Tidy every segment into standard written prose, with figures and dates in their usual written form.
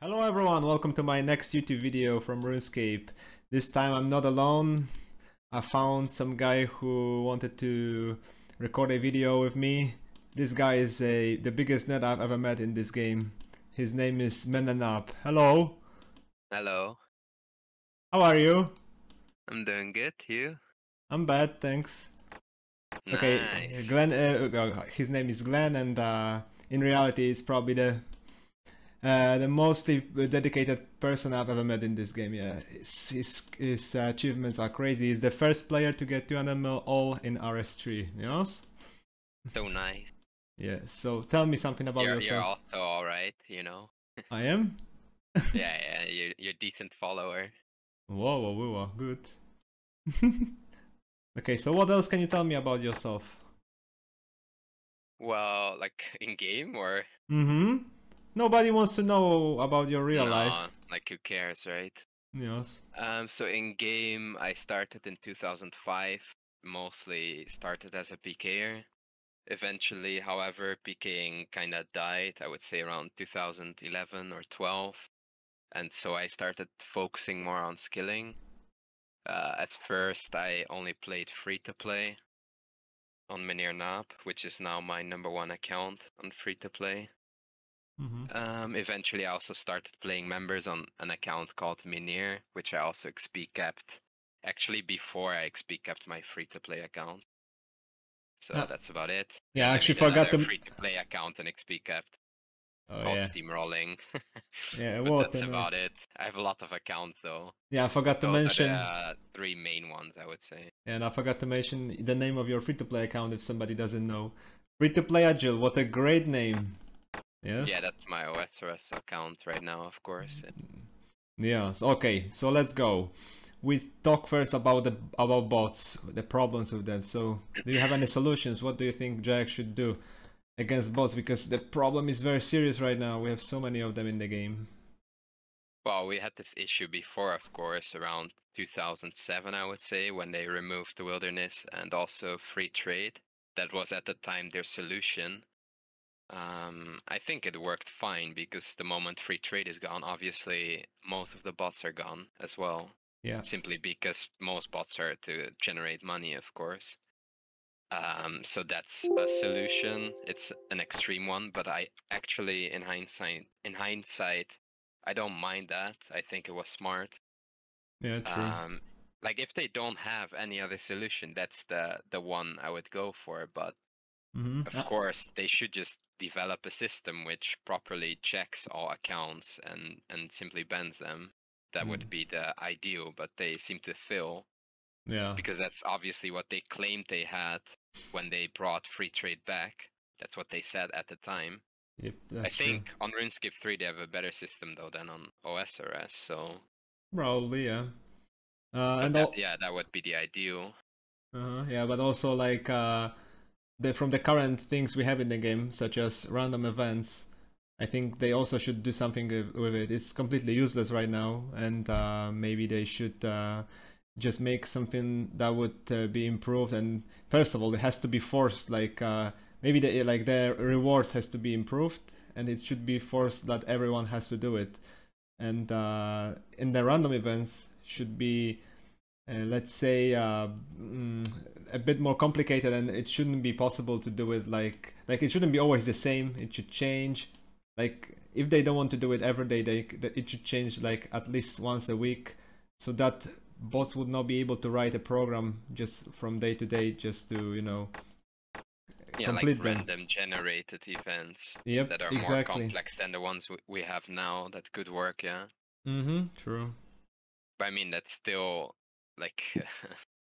Hello everyone, welcome to my next YouTube video from RuneScape. This time I'm not alone. I found some guy who wanted to record a video with me. This guy is the biggest nerd I've ever met in this game. His name is Menanap. Hello. Hello, How are you? I'm doing good. You? I'm bad, thanks. Okay, Nice. Glenn, his name is Glenn, and in reality it's probably the most dedicated person I've ever met in this game. Yeah, his achievements are crazy. He's the first player to get 200 mil all in RS3. Yes. So nice. Yeah. So tell me something about You're yourself. also all right, you know. I am. Yeah, you're a decent follower. Whoa, whoa, whoa, whoa, good. Okay, so what else can you tell me about yourself? Well, like in game or Mm-hmm. Nobody wants to know about your real no? life. Like who cares, right? Yes. So in game, I started in 2005. Mostly started as a PKer. Eventually, however, PKing kind of died. I would say around 2011 or 12, and so I started focusing more on skilling. At first, I only played free-to-play on Minir Nap, which is now my #1 account on free-to-play. Mm-hmm. Eventually, I also started playing members on an account called Minir, which I also XP capped. Actually, before I XP capped my free-to-play account. So that's about it. Yeah, Then I I actually made forgot another to. free-to-play account and XP capped Oh called yeah. Steamrolling. Yeah. But What? that's about it. I have a lot of accounts though. Yeah, I But forgot to those are mention. the three main ones, I would say. And I forgot to mention the name of your free-to-play account if somebody doesn't know. Free-to-play Agile, what a great name. Yeah, Yes? that's my OSRS account right now, of course. Yes, okay, so let's go. We talk first about about bots, the problems with them. So, do you have any solutions? What do you think Jack should do against bots? Because the problem is very serious right now. We have so many of them in the game. Well, we had this issue before, of course, around 2007, I would say, when they removed the wilderness and also free trade. That was at the time their solution. I think it worked fine because the moment free trade is gone, obviously most of the bots are gone as well. Yeah. Simply because most bots are to generate money, of course. So that's a solution. It's an extreme one, but I actually, in hindsight, I don't mind that. I think it was smart. Yeah, true. Um, like if they don't have any other solution, that's the one I would go for. But Mm-hmm. of course, they should just develop a system which properly checks all accounts and simply bans them. That would be the ideal, but they seem to fail Yeah. because that's obviously what they claimed they had when they brought free trade back. That's what they said at the time. Yep, I that's true. think on RuneScape 3 they have a better system though than on OSRS, so Probably, yeah. but And that all. yeah, that would be the ideal. Yeah, but also like from the current things we have in the game, such as random events, I think they also should do something with it. It's completely useless right now, and maybe they should just make something that would be improved. And first of all, it has to be forced. Like maybe the rewards has to be improved, and it should be forced that everyone has to do it. And in the random events should be let's say a bit more complicated, and it shouldn't be possible to do it like it shouldn't be always the same. It should change. Like if they don't want to do it every day, it should change like at least once a week, so that bots would not be able to write a program just from day to day just to Yeah, like complete them. random generated events Yep, that are more exactly. complex than the ones we have now that could work, yeah. Mm-hmm. True. But I mean that's still like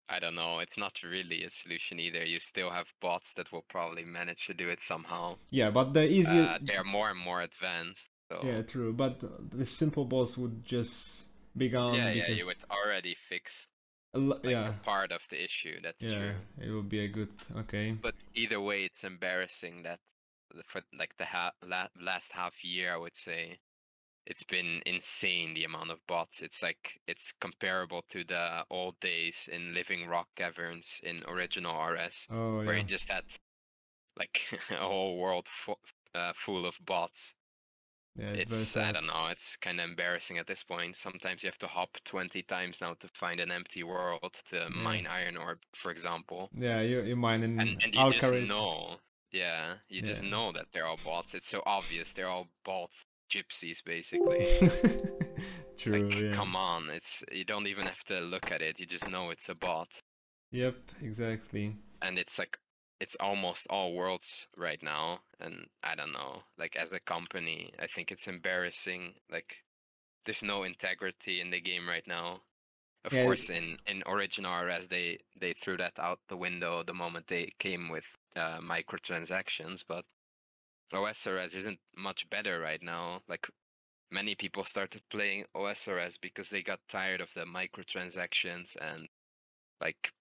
I don't know, it's not really a solution either. You still have bots that will probably manage to do it somehow. Yeah, but the easier. They're more and more advanced, Yeah, so true. But the simple boss would just be gone yeah, you would because already fix like yeah, a part of the issue. That's yeah, true. it would be a good. Okay. But either way, it's embarrassing that for like the last half year, I would say, it's been insane the amount of bots. It's like it's comparable to the old days in Living Rock Caverns in original RS, Oh where you yeah. just had like a whole world full of bots. Yeah, it's very I sad. don't know, it's kind of embarrassing at this point. Sometimes you have to hop 20 times now to find an empty world to Yeah. mine iron ore, for example. Yeah, you mine in And you just Alcarid. know, yeah, you just Yeah. know that they're all bots. It's so obvious. They're all bot gypsies, basically. True, Like, yeah. come on, you don't even have to look at it. You just know it's a bot. Yep, exactly. And it's like, it's almost all worlds right now. And I don't know, like as a company, I think it's embarrassing. Like, there's no integrity in the game right now. Of Yeah, course, in original RS, they threw that out the window the moment they came with microtransactions, but OSRS isn't much better right now. Like, many people started playing OSRS because they got tired of the microtransactions, and like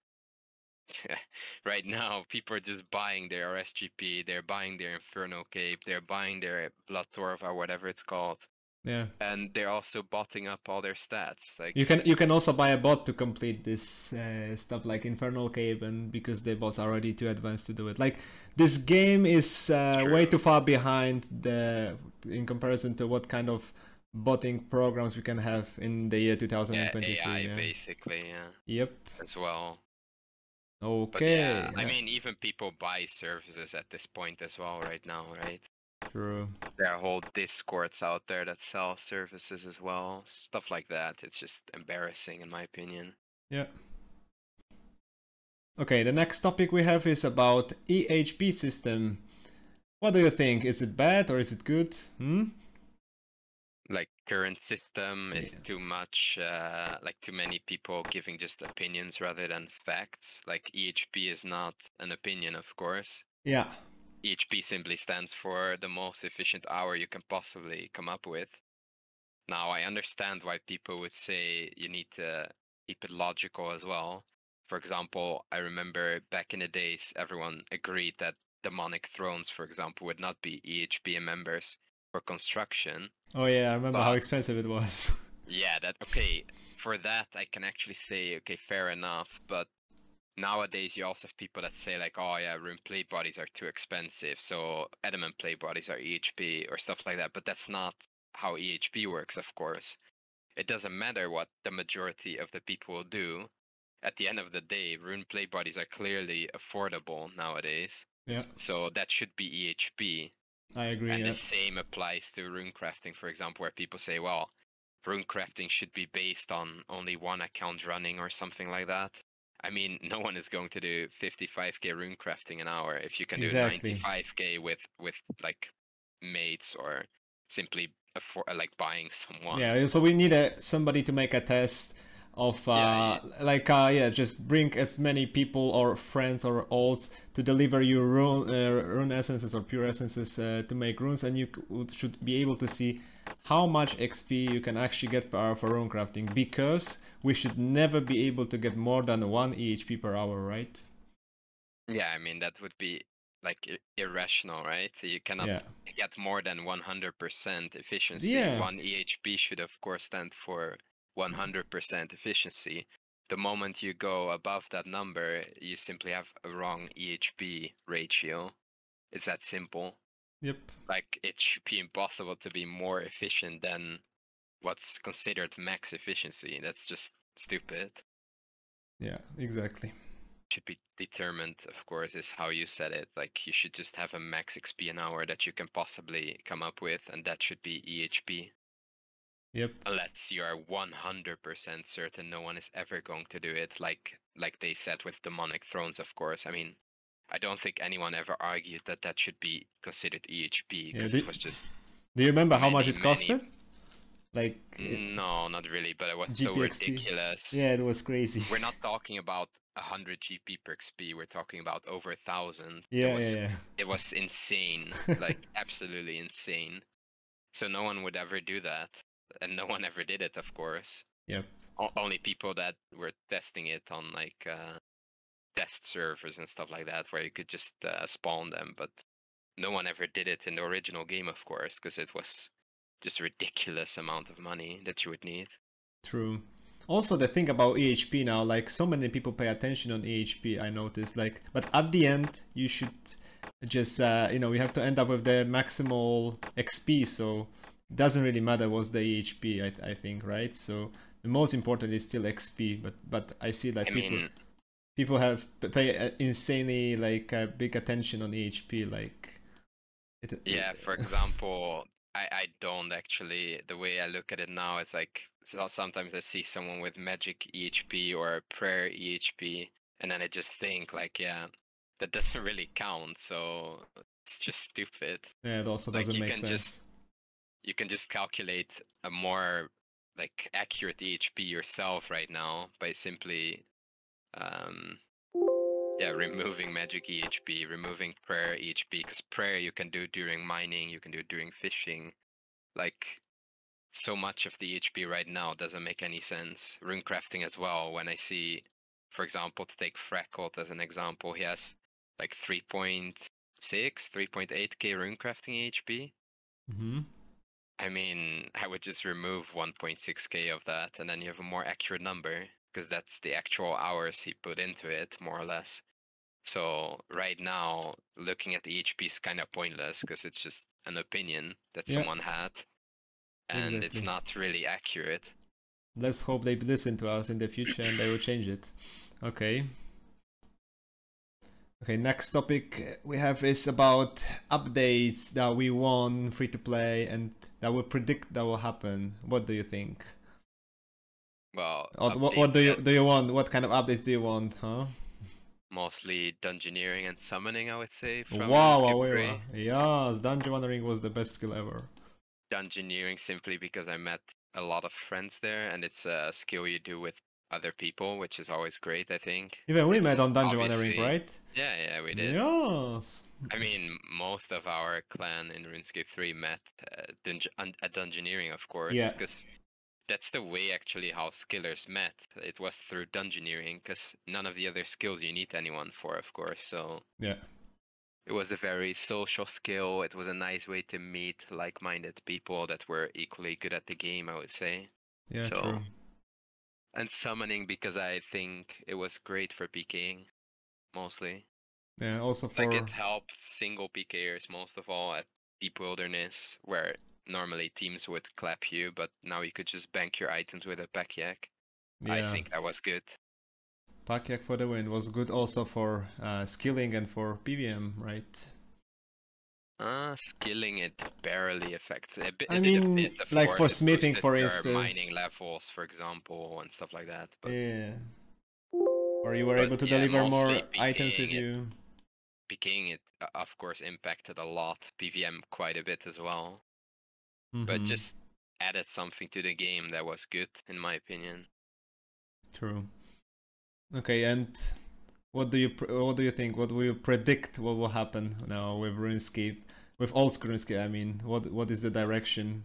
right now people are just buying their RSGP, they're buying their Inferno Cape, they're buying their Bloodtorva or whatever it's called, yeah. and they're also botting up all their stats. Like, You can also buy a bot to complete this stuff like Infernal Cave, and because the bots are already too advanced to do it. Like this game is way too far behind in comparison to what kind of botting programs we can have in the year 2023. yeah, AI Yeah. basically, yeah. Yep. As well. But Okay. yeah, I mean, even people buy services at this point as well right now, right? True. There are whole discords out there that sell services as well, stuff like that. It's just embarrassing in my opinion. Yeah. Okay, the next topic we have is about EHP system. What do you think? Is it bad or is it good? Like, current system is Yeah. too much, like too many people giving just opinions rather than facts. Like, EHP is not an opinion, of course. Yeah. EHP simply stands for the most efficient hour you can possibly come up with. Now, I understand why people would say you need to keep it logical as well. For example, I remember back in the days, everyone agreed that Demonic Thrones, for example, would not be EHP members for construction. Oh yeah, I remember how But expensive it was. yeah, okay, for that I can actually say, okay, fair enough. But nowadays you also have people that say like, oh yeah, rune plate bodies are too expensive, so adamant plate bodies are EHP or stuff like that. But that's not how EHP works, of course. It doesn't matter what the majority of the people will do. At the end of the day, rune plate bodies are clearly affordable nowadays. Yeah. So that should be EHP. I agree. And Yeah. the same applies to rune crafting, for example, where people say, well, rune crafting should be based on only one account running or something like that. I mean, no one is going to do 55k rune crafting an hour if you can do Exactly. 95k with like mates or simply like buying someone. Yeah. So we need somebody to make a test of yeah, just bring as many people or friends or alts to deliver you rune essences or pure essences to make runes, and you should be able to see how much XP you can actually get per hour for rune crafting, because we should never be able to get more than 1 EHP per hour, right? Yeah, I mean, that would be like irrational, right? You cannot get more than 100% efficiency. Yeah. 1 EHP should of course stand for 100% efficiency. The moment you go above that number, you simply have a wrong EHP ratio. It's that simple. Yep. Like, it should be impossible to be more efficient than what's considered max efficiency. That's just stupid. Yeah, exactly. Should be determined, of course, is how you said it. Like, you should just have a max XP an hour that you can possibly come up with, and that should be EHP. Yep. Unless you are 100% certain no one is ever going to do it, like they said with Demonic Thrones, of course. I mean, I don't think anyone ever argued that that should be considered EHP, because it was just... Do you remember how much it costed? Like... No, not really, but it was so ridiculous. Yeah, it was crazy. We're not talking about 100 GP per XP, we're talking about over 1,000. Yeah, It was insane, like absolutely insane. So no one would ever do that, and no one ever did it, of course. Yep. Only people that were testing it on like test servers and stuff like that, where you could just spawn them, but no one ever did it in the original game, of course, because it was just a ridiculous amount of money that you would need. True. Also, the thing about EHP now, like, so many people pay attention on EHP, I noticed, like, but at the end, you should just, you know, we have to end up with the maximal XP, so doesn't really matter what's the EHP, I think, right? So the most important is still XP, but I see that I mean, people have pay insanely like big attention on EHP, like yeah, for example, I don't actually. The way I look at it now, it's like sometimes I see someone with magic EHP or prayer EHP, and then I just think like, yeah, that doesn't really count. So it's just stupid. yeah, it also Like doesn't make sense. you can just calculate a more like accurate EHP yourself right now by simply um yeah, removing magic EHP, removing prayer EHP, because prayer you can do during mining, you can do during fishing. Like, so much of the EHP right now doesn't make any sense. Runecrafting as well, when I see, for example, to take Freckled as an example, he has like 3.6, 3.8k runecrafting EHP. Mm-hmm. I mean, I would just remove 1.6k of that, and then you have a more accurate number, because that's the actual hours he put into it, more or less. So right now, looking at the EHP is kind of pointless because it's just an opinion that Yeah, someone had, and it's exactly. not really accurate. Let's hope they listen to us in the future and they will change it. Okay. Okay, next topic we have is about updates that we want free to play and that will predict that will happen. What do you think? Well, Or what updates that do you want? What kind of updates do you want, huh? mostly dungeoneering and summoning, I would say, from Wow, RuneScape Awera. 3. Yes, Dungeon Wandering was the best skill ever. Dungeoneering simply because I met a lot of friends there, and it's a skill you do with other people, which is always great, I think. Even we met It's on Dungeon Wandering, obviously, right? yeah, we did. Yes. I mean, most of our clan in RuneScape 3 met at Dungeoneering, of course, Yeah. because that's the way actually how skillers met. It was through Dungeoneering, because none of the other skills you need anyone for, of course. So Yeah. it was a very social skill. It was a nice way to meet like-minded people that were equally good at the game, I would say. Yeah, So, true. and summoning because I think it was great for PKing, mostly. Yeah, also Like for it helped single PKers most of all at Deep Wilderness, where normally teams would clap you, but now you could just bank your items with a Pack-Yak. I yeah, think that was good. Pack-Yak for the win was good also for skilling and for PVM, right? Skilling it barely affects it. I It did a mean, bit, of like for course. It smithing, boosted for your instance. mining levels, for example, and stuff like that. Yeah. Or you were But able to yeah, deliver mostly more items with you. PKing it, of course, impacted a lot. PVM quite a bit as well, but Mm-hmm. just added something to the game that was good, in my opinion. True. Okay, and what do you think? What do you predict? What will happen now with RuneScape? With old school RuneScape, I mean, what is the direction?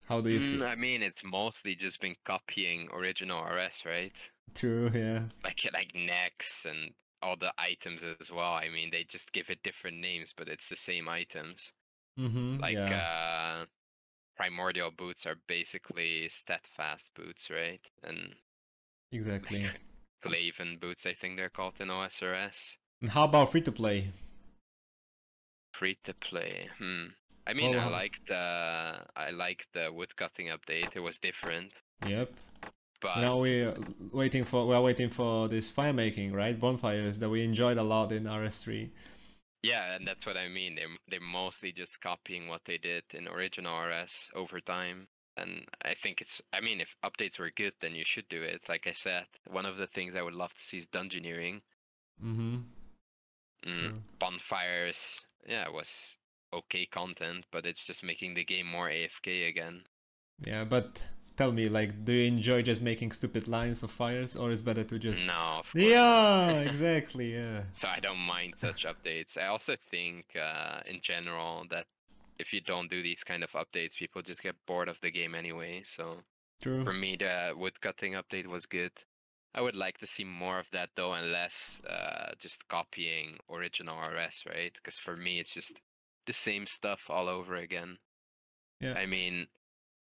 How do you feel? I mean, it's mostly just been copying original RS, right? True, yeah. Like necks and all the items as well. I mean, they just give it different names, but it's the same items. Mm-hmm. Like Yeah. primordial boots are basically steadfast boots, right? And Exactly. like Glaven boots, I think they're called in OSRS. And how about free to play? Free to play. I mean, What will happen? I like the woodcutting update. It was different, Yep. but Now we're waiting for this fire making, right? Bonfires that we enjoyed a lot in RS3. yeah, and that's what I mean. They're mostly just copying what they did in original RS over time. And I think I mean, if updates were good, then you should do it. Like I said, one of the things I would love to see is dungeoneering. Mm-hmm. True. Bonfires, yeah, was okay content, but it's just making the game more AFK again. Yeah, but tell me, like, do you enjoy just making stupid lines of fires, or is better to just? No, of course not. Yeah, exactly. Yeah. So I don't mind such updates. I also think, in general, that if you don't do these kind of updates, people just get bored of the game anyway. So True. for me, the woodcutting update was good. I would like to see more of that though, and less just copying original RS, right? Because for me, it's just the same stuff all over again. Yeah. I mean,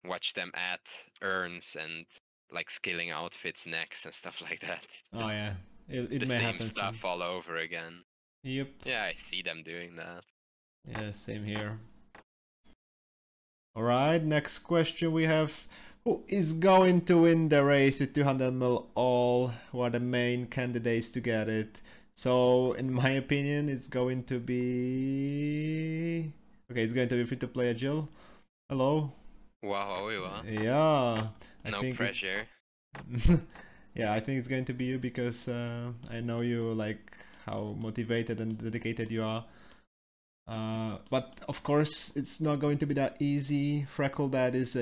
watch them add urns and like scaling outfits next and stuff like that. Oh Just yeah. It the may same happen soon. stuff all over again. Yep. Yeah, I see them doing that. Yeah. Same here. Alright, next question we have. Who is going to win the race to 200 mil all? Who are the main candidates to get it? So, in my opinion, it's going to be... Okay, it's going to be free-to-play Jill. Hello? Wow, Yeah, I no think pressure. yeah, I think it's going to be you because I know you like how motivated and dedicated you are. But of course, it's not going to be that easy. Freckle Dad is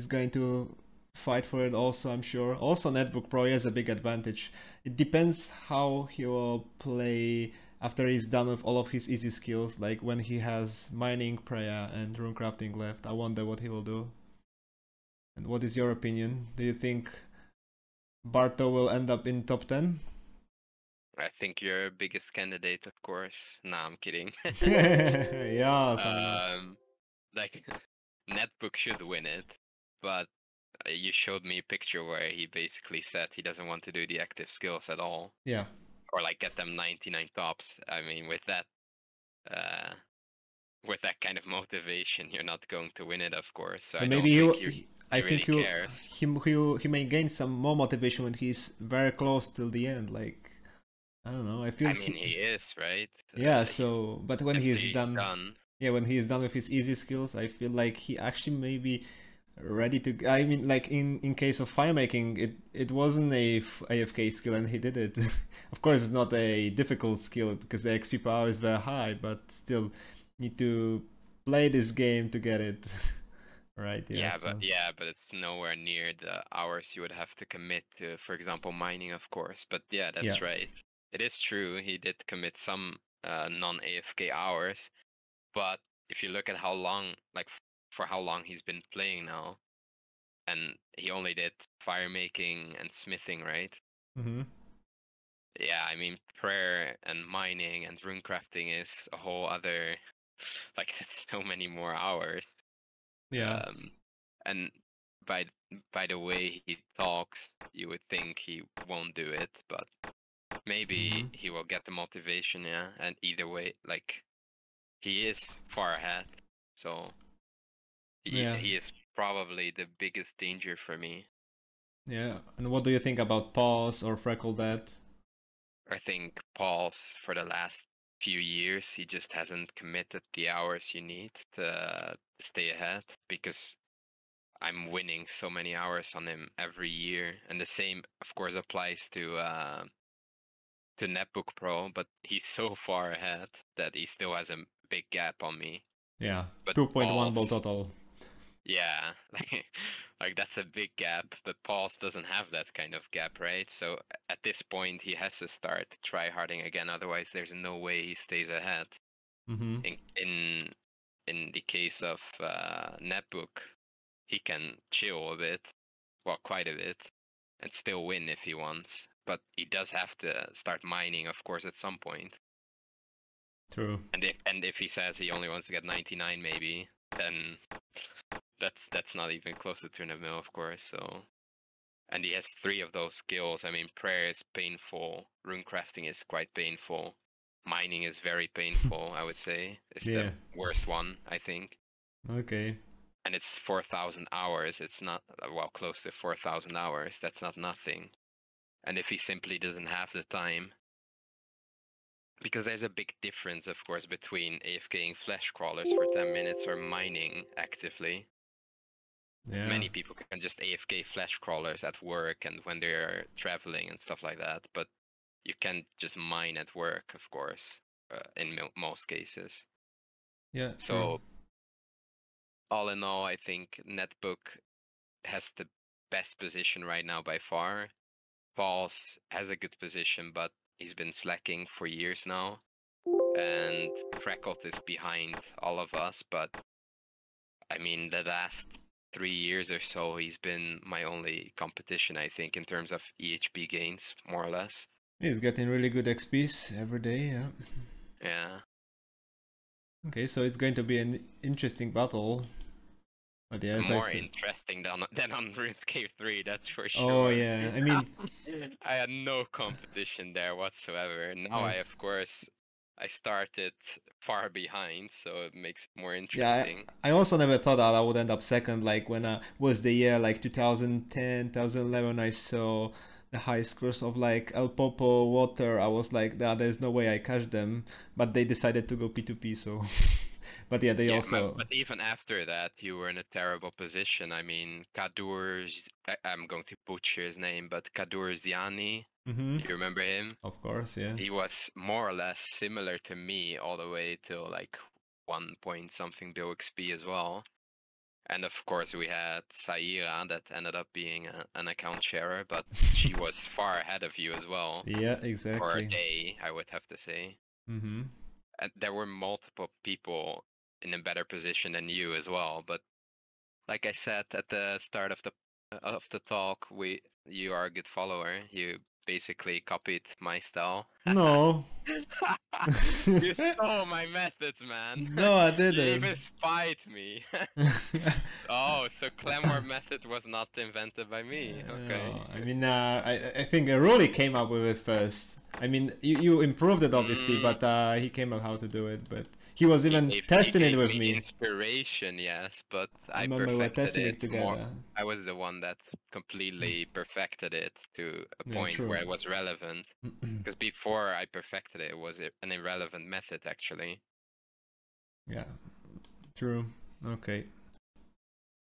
going to fight for it also, I'm sure. Also, Netbook Pro has a big advantage. It depends how he will play after he's done with all of his easy skills, like when he has Mining, Prayer, and Runecrafting left. I wonder what he will do. And what is your opinion? Do you think Barto will end up in top 10? I think your biggest candidate, of course. Nah, I'm kidding. Yeah, Like Netbook should win it, but you showed me a picture where he basically said he doesn't want to do the active skills at all, yeah. or like get them 99 tops. I mean, with that kind of motivation, you're not going to win it, of course. So I And don't maybe think I he think really cares. he may gain some more motivation when he's very close till the end. Like I don't know. I feel I mean, he is, right? yeah. So, but when After he's he's done, done. yeah, when he's done with his easy skills, I feel like he actually may be ready to. I mean, like in case of fire making, it wasn't a AFK skill and he did it. Of course, it's not a difficult skill because the XP power is very high, but still need to play this game to get it. Right, yeah. But it's nowhere near the hours you would have to commit to, for example, mining, of course. But yeah, Yeah. that's right. It is true. He did commit some non-AFK hours, but if you look at how long, like for how long he's been playing now, and he only did fire making and smithing, right? Mm-hmm. Yeah, I mean, prayer and mining and runecrafting is a whole other, like, that's so many more hours. Yeah. And by the way he talks, you would think he won't do it, but maybe he will get the motivation, yeah. And either way, like he is far ahead, so he is probably the biggest danger for me. Yeah. And what do you think about Pause or Freckle Dad? I think Paul's for the last few years he just hasn't committed the hours you need to stay ahead because I'm winning so many hours on him every year, and the same, of course, applies to Netbook Pro. But he's so far ahead that he still has a big gap on me. Yeah. But 2.1 ball total. Yeah, like that's a big gap. But Pauls doesn't have that kind of gap, right? So at this point, he has to start try-harding again. Otherwise, there's no way he stays ahead. Mm-hmm. In the case of Netbook, he can chill a bit, well, quite a bit, and still win if he wants. But he does have to start mining, of course, at some point. True. And if he says he only wants to get 99, maybe, then that's not even close to 200 mil, of course. So, and he has 3 of those skills. I mean, prayer is painful, runecrafting is quite painful, mining is very painful. I would say it's the worst one, I think. Okay. And it's 4,000 hours. It's not, well, close to 4,000 hours. That's not nothing. And if he simply doesn't have the time, because there's a big difference, of course, between AFKing flesh crawlers for 10 minutes or mining actively. Yeah. Many people can just AFK flesh crawlers at work and when they're traveling and stuff like that, but you can't just mine at work, of course, in most cases. Yeah. So, true. all in all, I think Netbook has the best position right now by far. Pauls has a good position, but he's been slacking for years now. And Freckled is behind all of us, but I mean, the last 3 years or so, he's been my only competition, I think, in terms of EHP gains, more or less. He's getting really good XPs every day, yeah. Yeah. Okay, so it's going to be an interesting battle. But yeah, as I More said. interesting than on RuneScape 3, that's for sure. Oh yeah, I mean, I had no competition there whatsoever. Now I, yes. of course, I started far behind, so it makes it more Yeah, interesting. I also never thought that I would end up second. Like when was the year like 2010, 2011, I saw the high scores of like El Popo, Water. I was like, nah, there's no way I catch them. But they decided to go P2P, so. But yeah, they Yeah, also. but even after that, you were in a terrible position. I mean, I'm going to butcher his name, but Kadur Ziani, Mm-hmm. you remember him? Of course, yeah. He was more or less similar to me all the way till like 1 point something bill XP as well. And of course, we had Saira that ended up being an account sharer, but she was far ahead of you as well. Yeah, For a exactly. day, I would have to say. Mm-hmm. And there were multiple people in a better position than you as well. But like I said at the start of the talk, you are a good follower. You basically copied my style. No. You stole my methods, man. No, I You didn't. even spied me. Oh, so Clemore method was not invented by me. Okay. No, I mean, I think Rolly came up with it first. I mean, you improved it obviously, Mm, but he came up how to do it. But he was he even gave he testing it gave with me the me. inspiration, yes, but I I remember we were perfected testing it it more. together. I was the one that completely perfected it to a Yeah, point true. where it was relevant. Because before I perfected it, it was an irrelevant method actually. Yeah, true. Okay.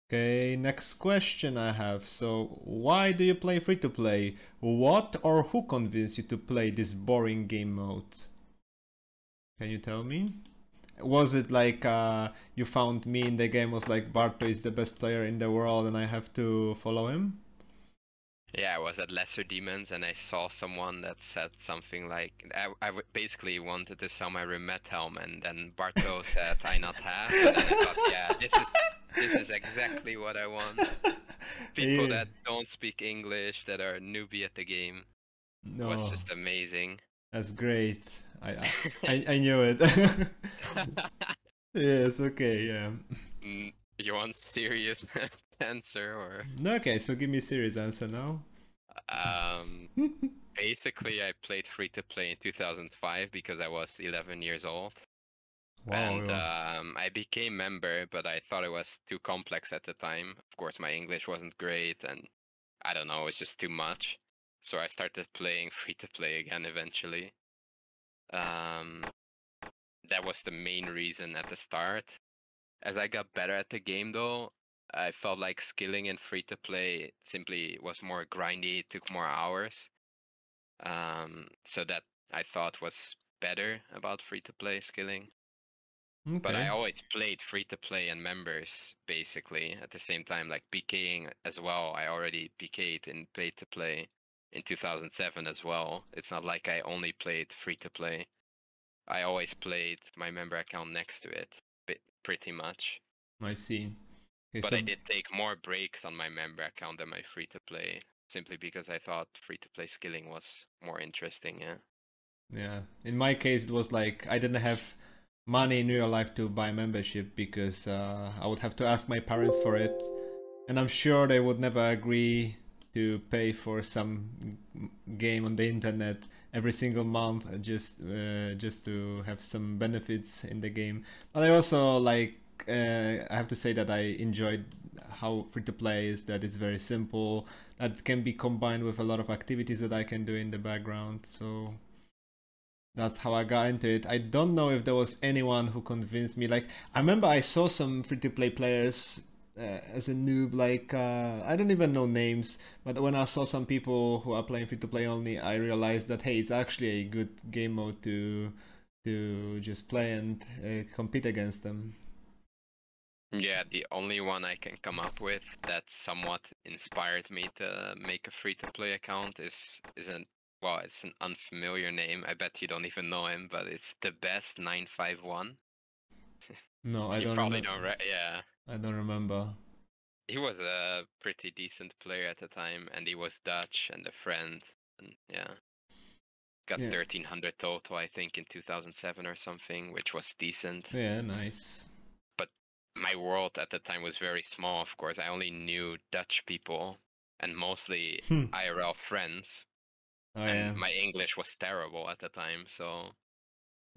Okay, next question I have. So, why do you play free to play? What or who convinced you to play this boring game mode? Can you tell me? Was it like you found me in the game was like Barto is the best player in the world and I have to follow him? Yeah, I was at Lesser Demons and I saw someone that said something like basically wanted to sell my Remet helm, and then Barto said I not have, and then I thought, yeah, this is exactly what I want. People Yeah. that don't speak English, that are newbie at the game, was No, just amazing. that's great. I knew it. Yeah, it's okay. Yeah. You want serious answer or? Okay, so give me a serious answer now. Um, Basically, I played free to play in 2005 because I was 11 years old. Wow. And Yeah. I became member, but I thought it was too complex at the time. Of course, my English wasn't great, and I don't know, it was just too much. So I started playing free to play again eventually. Um, that was the main reason at the start. As I got better at the game, though, I felt like skilling in free to play simply was more grindy, it took more hours. So that I thought was better about free to play skilling. But I Okay. always played free to play and members basically at the same time, like PKing as well. I already PK'd in play to play in 2007 as well. It's not like I only played free to play. I always played my member account next to it, pretty much. I see. Okay, But I so did take more breaks on my member account than my free to play, simply because I thought free to play skilling was more interesting. Yeah. yeah, in my case it was like I didn't have money in real life to buy membership because I would have to ask my parents for it, and I'm sure they would never agree to pay for some game on the internet every single month just to have some benefits in the game. But I also like I have to say that I enjoyed how free to play is, that it's very simple, that can be combined with a lot of activities that I can do in the background. So that's how I got into it. I don't know if there was anyone who convinced me. Like, I remember I saw some free-to-play players as a noob. Like, I don't even know names, but when I saw some people who are playing free-to-play only, I realized that hey, it's actually a good game mode to just play and compete against them. Yeah, the only one I can come up with that somewhat inspired me to make a free-to-play account is an well, it's an unfamiliar name. I bet you don't even know him, but it's the best 951. No, I You don't probably remember. don't, yeah. I don't remember. He was a pretty decent player at the time, and he was Dutch and a friend, and yeah, got Yeah, 1300 total, I think, in 2007 or something, which was decent. yeah, nice. But my world at the time was very small, of course. I only knew Dutch people and mostly Hmm. IRL friends, Oh and yeah. my English was terrible at the time, so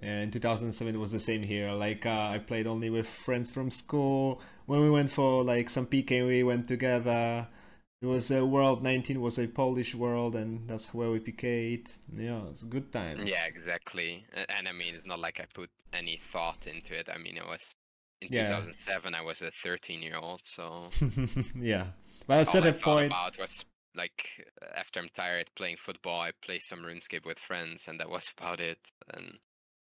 In 2007 it was the same here. Like I played only with friends from school. When we went for like some PK, we went together. It was a World 19 was a Polish World, and that's where we PK'd. Yeah, it's good times. Yeah, exactly. And I mean, it's not like I put any thought into it. I mean, it was in Yeah. 2007. I was a 13-year-old, so Yeah. But at a all I certain thought point, about was like after I'm tired playing football, I play some RuneScape with friends, and that was about it. And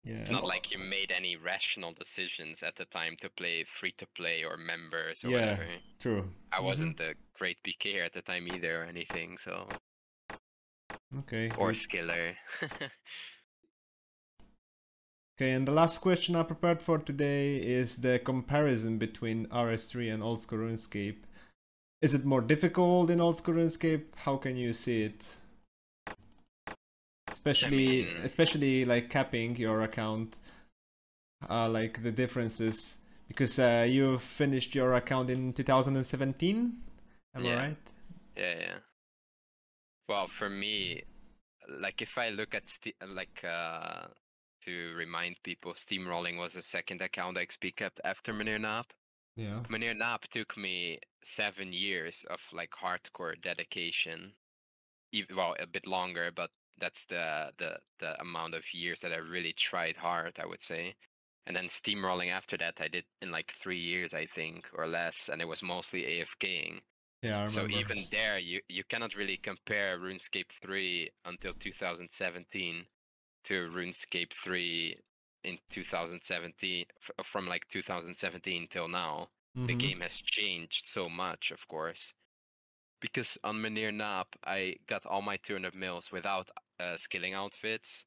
yeah. it's not like you made any rational decisions at the time to play free to play or members or Yeah, whatever. true. I wasn't a great PKer at the time either or anything, so Okay, or good. skiller. Okay, and the last question I prepared for today is the comparison between RS3 and Old School RuneScape. Is it more difficult in Old School RuneScape? How can you see it? Especially like capping your account, like the differences, because you finished your account in 2017. Am I right? Yeah. Well, for me, like if I look at to remind people, Steamrolling was the second account XP kept after Meneer Naap. Yeah. Meneer Naap took me 7 years of like hardcore dedication. Well, a bit longer, but that's the amount of years that I really tried hard, I would say. And then Steamrolling after that, I did in like 3 years, I think, or less, and it was mostly AFKing. Yeah, I So remember. even there, you cannot really compare RuneScape 3 until 2017 to RuneScape 3 in 2017, from like 2017 till now. The game has changed so much, of course. Because on Meneer Naap, I got all my 200 mils without skilling outfits.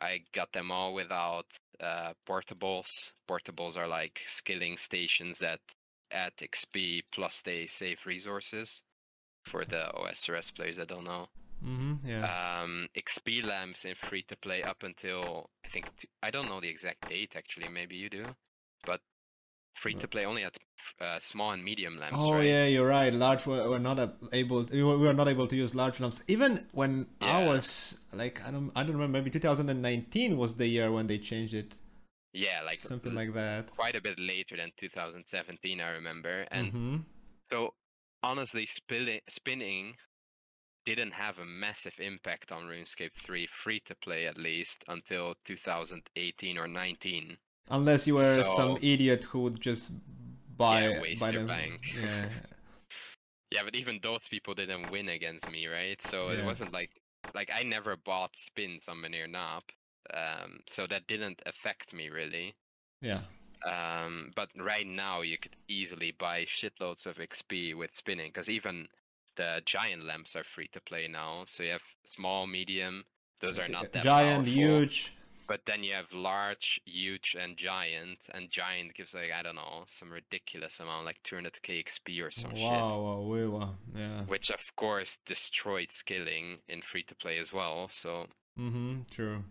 I got them all without portables. Portables are like skilling stations that add XP plus they save resources for the OSRS players that don't know. Yeah. XP lamps in free to play up until I think I don't know the exact date actually. Maybe you do, but free to play only had small and medium lamps, Oh right? yeah, you're right. Large were not able. We were not able to use large lamps. Even when I Yeah. was like, I don't remember. Maybe 2019 was the year when they changed it. Yeah, like Something like that. quite a bit later than 2017, I remember. And so honestly, spinning didn't have a massive impact on RuneScape 3 free to play at least until 2018 or 19. Unless you were some So idiot who would just yeah, waste your them. bank. Yeah. Yeah, but even those people didn't win against me, right? So it Yeah. wasn't like I never bought spins on Meneer Naap. So that didn't affect me really. Yeah. But right now you could easily buy shitloads of XP with spinning, because even the giant lamps are free to play now. So you have small, medium, those are not that Giant, powerful. huge. But then you have large, huge, and giant gives like, I don't know, some ridiculous amount, like 200k XP or some shit. Wow, yeah. Which of course destroyed skilling in free to play as well. So true.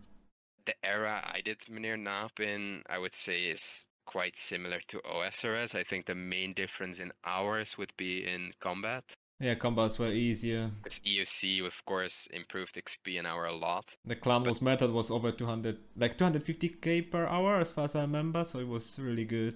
the era I did Meneer Naap in, I would say, is quite similar to OSRS. I think the main difference in hours would be in combat. Yeah, combats were easier. Because EOC, of course, improved XP an hour a lot. The Clan Wars method was over 200, like 250k per hour as far as I remember, so it was really good.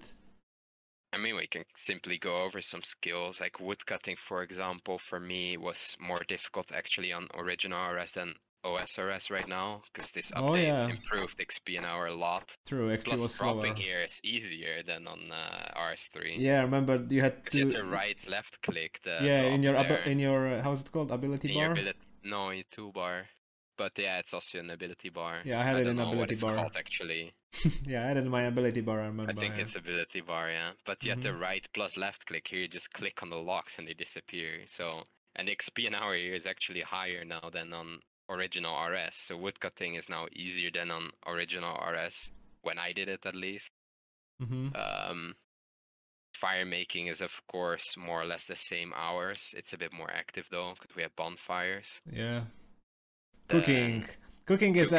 I mean, we can simply go over some skills, like woodcutting, for example, for me was more difficult actually on original RS than OSRS right now, because this update improved XP an hour a lot. True, XP Plus was dropping slower. here is easier than on RS3. Yeah, I remember you had to... You had to right left click the in your how's it called, ability bar? No, in your toolbar. But yeah, it's also an ability bar. Yeah, I had it in ability bar. I don't know what it's called actually. Yeah, I had it in my ability bar, I remember. I think it's ability bar, yeah. But you have to right plus left click. Here you just click on the locks and they disappear. So, and the XP an hour here is actually higher now than on original RS. So woodcutting is now easier than on original RS, when I did it at least. Fire making is of course more or less the same hours. It's a bit more active though, because we have bonfires. Yeah. Cooking. Cooking is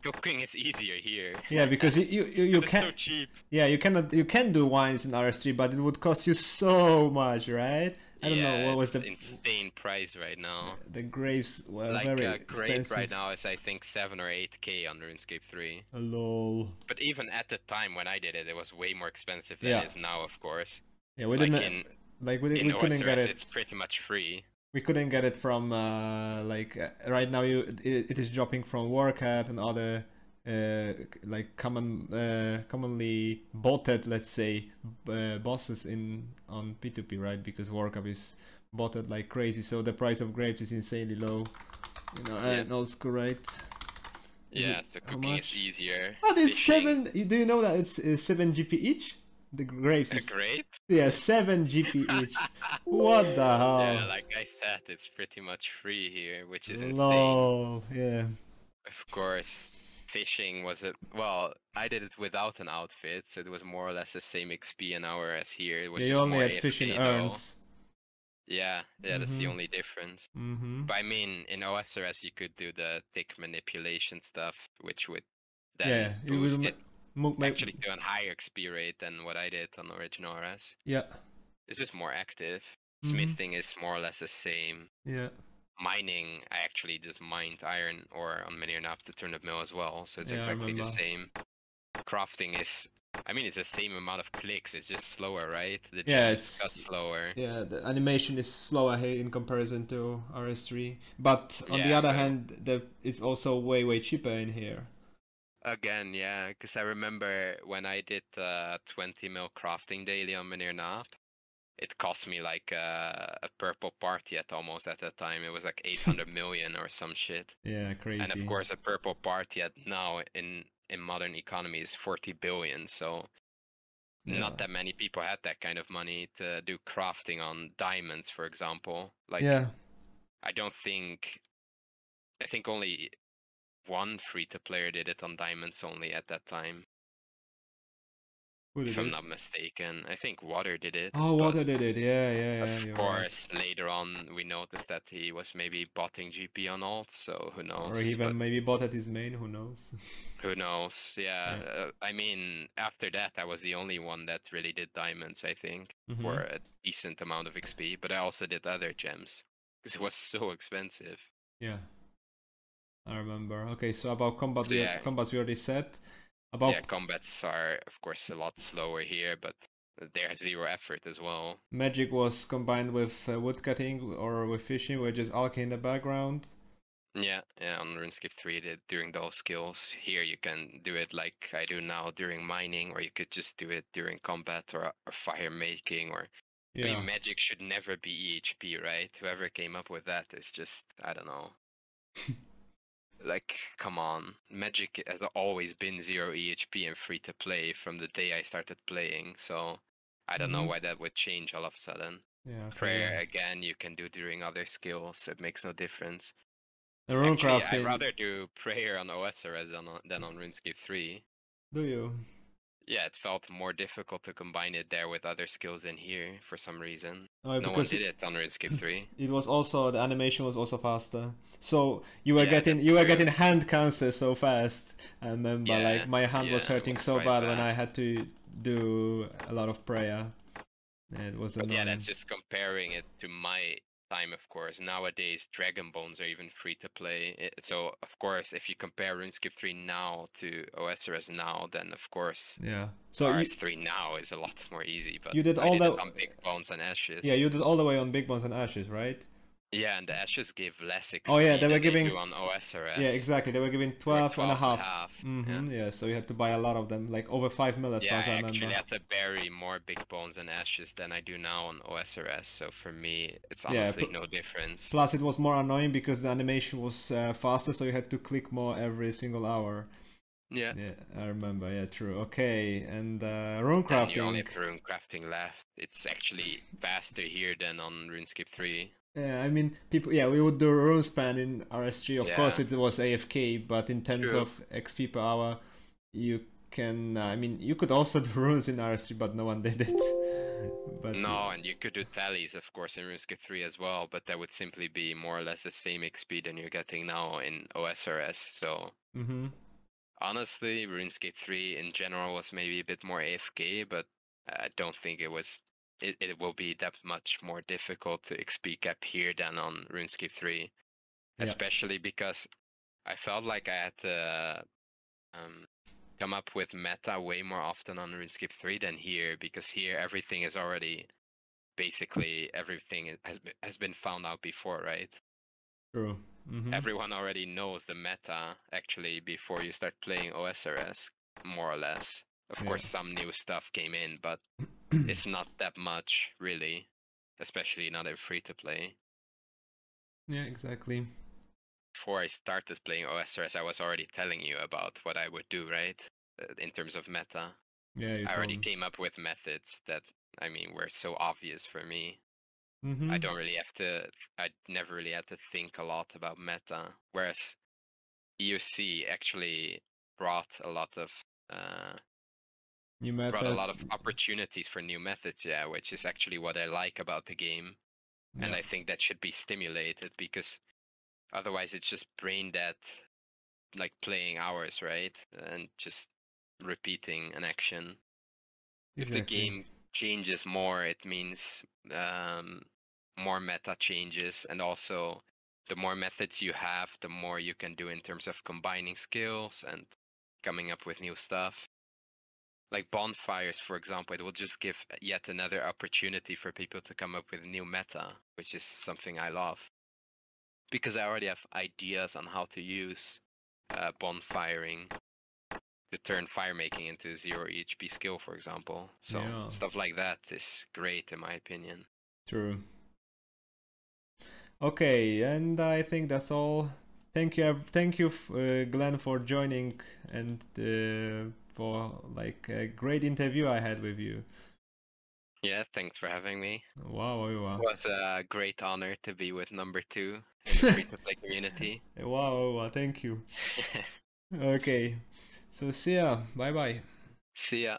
Cooking is easier here. Yeah, because you It's can so cheap. Yeah, you can do wines in RS3, but it would cost you so much, right? I don't know what was it's the insane price right now. the grapes were Like very a grape expensive. right now is I think 7 or 8K on RuneScape 3. Lol. But even at the time when I did it, it was way more expensive than Yeah. it is now, of course. Yeah, we Like didn't in we couldn't get OSRS, it. it's pretty much free. We couldn't get it from right now. It is dropping from Warcat and other like commonly botted, let's say, bosses on P2P, right? Because Warcraft is botted like crazy, so the price of grapes is insanely low. You know, and old school, right? Yeah, so how cooking much? is easier. Oh, it's Fishing. 7. Do you know that it's 7 GP each? The grapes A is grape? yeah 7 GP each. What the hell? Yeah, like I said, it's pretty much free here, which is insane. Lol, yeah. Of course, fishing was well, I did it without an outfit, so it was more or less the same XP an hour as here. It was Yeah, you just only more had fishing AFK though. urns. Yeah, that's the Mhm. only difference. Mm-hmm. But I mean, in OSRS you could do the tick manipulation stuff, which would Yeah, then it will boost it make actually to a higher XP rate than what I did on original RS. yeah. It's just more active. Mhm. Smithing is more or less the same. Yeah. Mining, I actually just mined iron ore on Minernap to Turnip Mill as well, so it's Yeah, I exactly the remember. same. Crafting is, I mean, it's the same amount of clicks, it's just slower, right? The Yeah, gems cut slower. Yeah, the animation is slower here in comparison to RS3, but on the Yeah, other but- hand, it's also way cheaper in here. Again, yeah, because I remember when I did 20 mil crafting daily on Minernap, it cost me like a purple party almost at that time. It was like 800 million or some shit. Yeah, crazy. And of course, a purple party now in modern economy is 40 billion. So Yeah. not that many people had that kind of money to do crafting on diamonds, for example. Like, Yeah. I think only one free-to-player did it on diamonds only at that time. Who did If I'm it? not mistaken. I think Water did it. Oh, but Water did it. Yeah. Of You're right. course, later on we noticed that he was maybe botting GP on alt, so who knows? Or even But maybe bought at his main. Who knows? who knows? Yeah, I mean, after that, I was the only one that really did diamonds, I think, Mhm. for a decent amount of XP. But I also did other gems because it was so expensive. Yeah. I remember. Okay, so about combat, So, yeah. combats we already said. About Yeah, combats are of course a lot slower here, but there's zero effort as well. magic was combined with woodcutting or with fishing, with just alchemy in the background. Yeah, on RuneScape 3 during those skills. Here you can do it like I do now during mining, or you could just do it during combat or fire making, or I Yeah. mean, magic should never be EHP, right? Whoever came up with that is just, I don't know. Like, come on. Magic has always been 0 EHP and free to play from the day I started playing, so I don't know Mhm. why that would change all of a sudden. Yeah. Okay, Prayer, yeah. again, you can do during other skills, so it makes no difference. The rune Actually, I'd crafting. rather do prayer on OSRS than on RuneScape 3. Do you? Yeah, it felt more difficult to combine it there with other skills in here for some reason. Oh, No one because did it on RuneScape 3. it was also the animation was also faster. So you were Yeah, getting that's true. getting hand cancer so fast. I remember Yeah, like my hand was yeah, it hurting was so quite bad when bad. I had to do a lot of prayer. It was But annoying. yeah, that's just comparing it to my time, of course. Nowadays, Dragon Bones are even free to play. So, of course, if you compare RuneScape 3 now to OSRS now, then of course, Yeah. So you RS3 now is a lot more easy. But You did I all did the- it on Big Bones and Ashes. yeah, you did all the way on Big Bones and Ashes, right? Yeah, and the Ashes gave less XP Oh, yeah, they were than giving- they do on OSRS. Yeah, exactly. They were giving They were 12 and a 12 half. Yeah, so you had to buy a lot of them, like over 5 mil as Yeah, far as I I remember. actually had to bury more Big Bones and Ashes than I do now on OSRS, so for me, it's Yeah, honestly pl- no difference. Plus, it was more annoying because the animation was faster, so you had to click more every single hour. Yeah. Yeah, I remember. Yeah, true. Okay, and rune And you only crafting. have rune crafting left. It's actually faster here than on RuneScape 3. Yeah, I mean, people. Yeah, we would do rune span in RS3. Of course, Yeah. it was AFK, but in terms True. of XP per hour, you can. I mean, you could also do runes in RS3, but no one did it. But No, and you could do tallies, of course, in RuneScape 3 as well, but that would simply be more or less the same XP than you're getting now in OSRS. So mm-hmm. honestly, RuneScape 3 in general was maybe a bit more AFK, but I don't think it was. It will be that much more difficult to XP cap here than on RuneScape 3, Yeah. especially because I felt like I had to come up with meta way more often on RuneScape 3 than here, because here everything is already basically everything has been found out before, right? True. Mm-hmm. Everyone already knows the meta actually before you start playing OSRS, more or less. Of Yeah. course, some new stuff came in, but it's not that much really, especially not in free to play. Yeah, exactly. Before I started playing OSRS, I was already telling you about what I would do, right? In terms of meta. Yeah, you I already told. came up with methods that, I mean, were so obvious for me. Mm-hmm. I don't really have to, I never really had to think a lot about meta. Whereas EUC actually brought a lot of New brought a lot methods. of opportunities for new methods, yeah, which is actually what I like about the game. And Yeah. I think that should be stimulated, because otherwise it's just brain dead, like playing hours, right? And just repeating an action. If the Exactly. game changes more, it means more meta changes, and also the more methods you have, the more you can do in terms of combining skills and coming up with new stuff. Like bonfires, for example, it will just give yet another opportunity for people to come up with new meta, which is something I love. Because I already have ideas on how to use bonfiring to turn fire making into a 0 HP skill, for example. So Yeah. stuff like that is great in my opinion. True. Okay, and I think that's all. Thank you, Glenn, for joining and for like a great interview I had with you. Yeah, thanks for having me. Wow, It wow, was a great honor to be with number 2 in the free-to-play community. wow, thank you. Okay, so see ya. Bye bye. See ya.